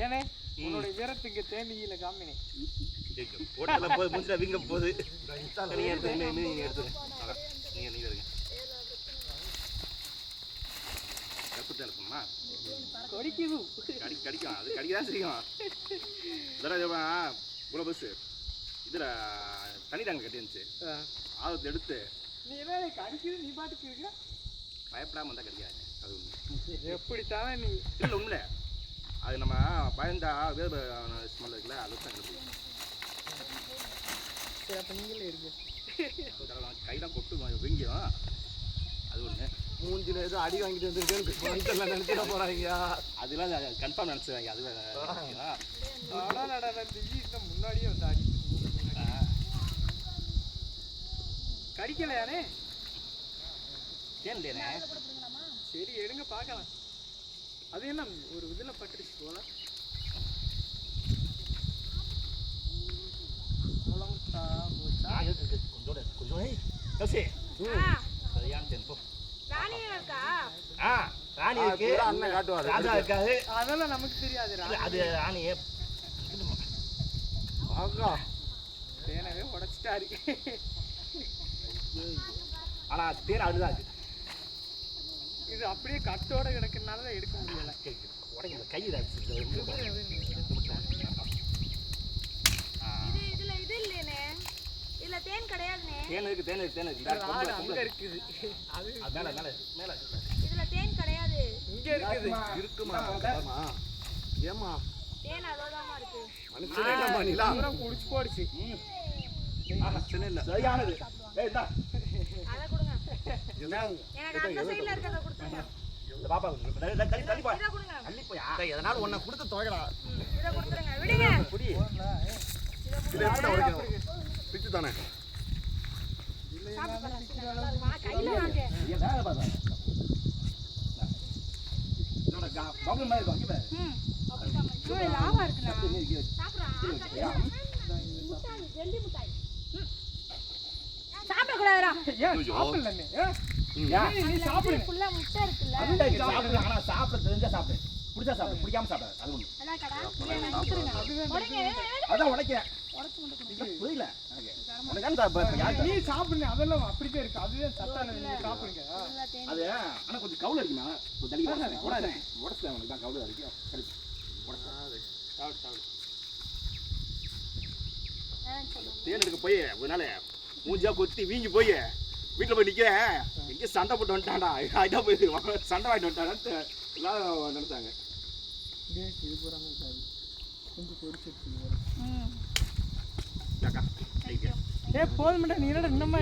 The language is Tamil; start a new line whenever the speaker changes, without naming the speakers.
ஏனே உன்னோட வீரத்துக்கு தேனியில காமினே
போட்டல போய் மூஞ்சில வீங்க போகுது. நீ எடுத்து நீ எடுத்து நீங்க இருங்க. கப்புட்ட இருக்குமா
கடிக்குது.
கடிக்கும் அது கடிக்கதான் செய்யும். தரஜமா புல பஸ் இதுல தண்ணி டேங்க் கட்டி இருந்துச்சு. ஆபத்து எடுத்து
நீ என்ன கடிக்குது நீ பாட்டுக்கு இருக்க.
பயப்படாம வந்தா கடிக்காது. அது
எப்படி தானே நீ
இல்ல உண்மையில அது நம்ம பயந்தா வேறு ஸ்மெல் இருக்குல்ல அது தான் கிடைக்கும்.
சரி அப்போ நீங்களே இருங்க.
கையெல்லாம் கொட்டு வீங்கிடும். அது ஒன்று
மூஞ்சில ஏதோ அடி வாங்கிட்டு வந்துருக்கேன்னு நினைச்சிட போறாங்க.
அதெல்லாம் கன்ஃபார்ம் நினச்சிடுவாங்க. அது
முன்னாடியே வந்து அடி கடிக்கலையானே
தேன்லேனே.
சரி எடுங்க பார்க்கலாம். அது என்ன ஒரு இதில் பட்டுருச்சு போல.
சரியான தேன் போ.
ராணி இருக்கு, அண்ணன் காட்டுவாரு.
ராஜா இருக்காது.
அதெல்லாம் நமக்கு தெரியாது.
அது ராணியே
தேனவே உடைச்சிட்டாரு.
ஆனா தேன் அதுதான் இருக்கு.
இது அப்படியே கட்டோட கிடக்குறதுனால தான் எடுக்க முடியல.
உடைக்கல கை தான்.
தேன் கிடையாதுனே.
தேன் இருக்கு தேன் இருக்கு தேன் இருக்கு.
அங்க இருக்குது. அது
மேல மேல மேல.
இதுல தேன் கிடையாது.
இங்க இருக்குது.
இருக்குமா? ஏமா
தேன் அதோடமா இருக்கு.
மனுஷனே என்ன பண்ணில?
அப்புறம் குடிச்சு போடுச்சு.
மனுஷனே இல்ல.
சரியானது. ஏய் இந்தா.
அத கொடுங்க.
என்னங்க?
எனக்கு அந்த சைடுல இருக்கத கொடுத்துருங்க.
இந்த பாப்பா தள்ளி போ.
இத கொடுங்க.
தள்ளி போயா.
டேய் எதனால உன்னை கொடுத்து தொலைடா.
இத கொடுத்துருங்க. விடுங்க.
புடி.
இது எப்படி உடைக்கும்? பிச்சு தானே.
கையில வாங்க.
ஏன் வேற பாப்பா. இதோட பபுள் மாதிரி இருக்கு. இங்க பாரு.
லாவா இருக்குடா. சாப்பிடுறா. முட்டாய் ஜெல்லி முட்டாய். சாப்பிட கூடாதுடா.
ஏன் சாப்பிடலனே? நீ சாப்பிடு.
ஃபுல்லா முட்டை இருக்குல்ல.
அதுதான் சாப்பிடு. ஆனா சாப்பிட தெரிஞ்சா சாப்பிடு. புடிச்சா சாப்பிடு. பிடிக்காம சாப்பிடு. அது ஒண்ணு.
அதான் கடா. இத நான் கொடுத்துறேன். உடைங்க.
அதான் உடைக்கிறேன்.
உடைச்சு மட்டும் கொடுங்க.
புரியல எனக்கு. உனக்கு சாப்பிடு.
நீ சாப்பிடு. அதெல்லாம் அப்படியே இருக்கு. அதுவே சத்தானது. நீ சாப்பிடுங்க.
அது ஆனா கொஞ்சம் கவுல இருக்குமா? கொஞ்சம் தள்ளி உடைச்சேன். உடைச்சேன் உனக்கு தான் கவுல இருக்கு. சரி. உடைச்சேன். சாப்பிடு. தேன் எடுக்க போய் ஒரு நாள் மூஞ்சா கொத்தி வீங்கி போய் வீட்டில் போய் நிற்கிறேன். எங்கே சண்டை போட்டு வந்துட்டான்டா. இதான் போய் சண்டை வாங்கிட்டு வந்துட்டான்னு எல்லாரும் நினைச்சாங்க.
இது போறாங்க சார். கொஞ்சம் பொரிச்சிட்டு.
அக்கா
போதும் நீ என்னடா இன்னமா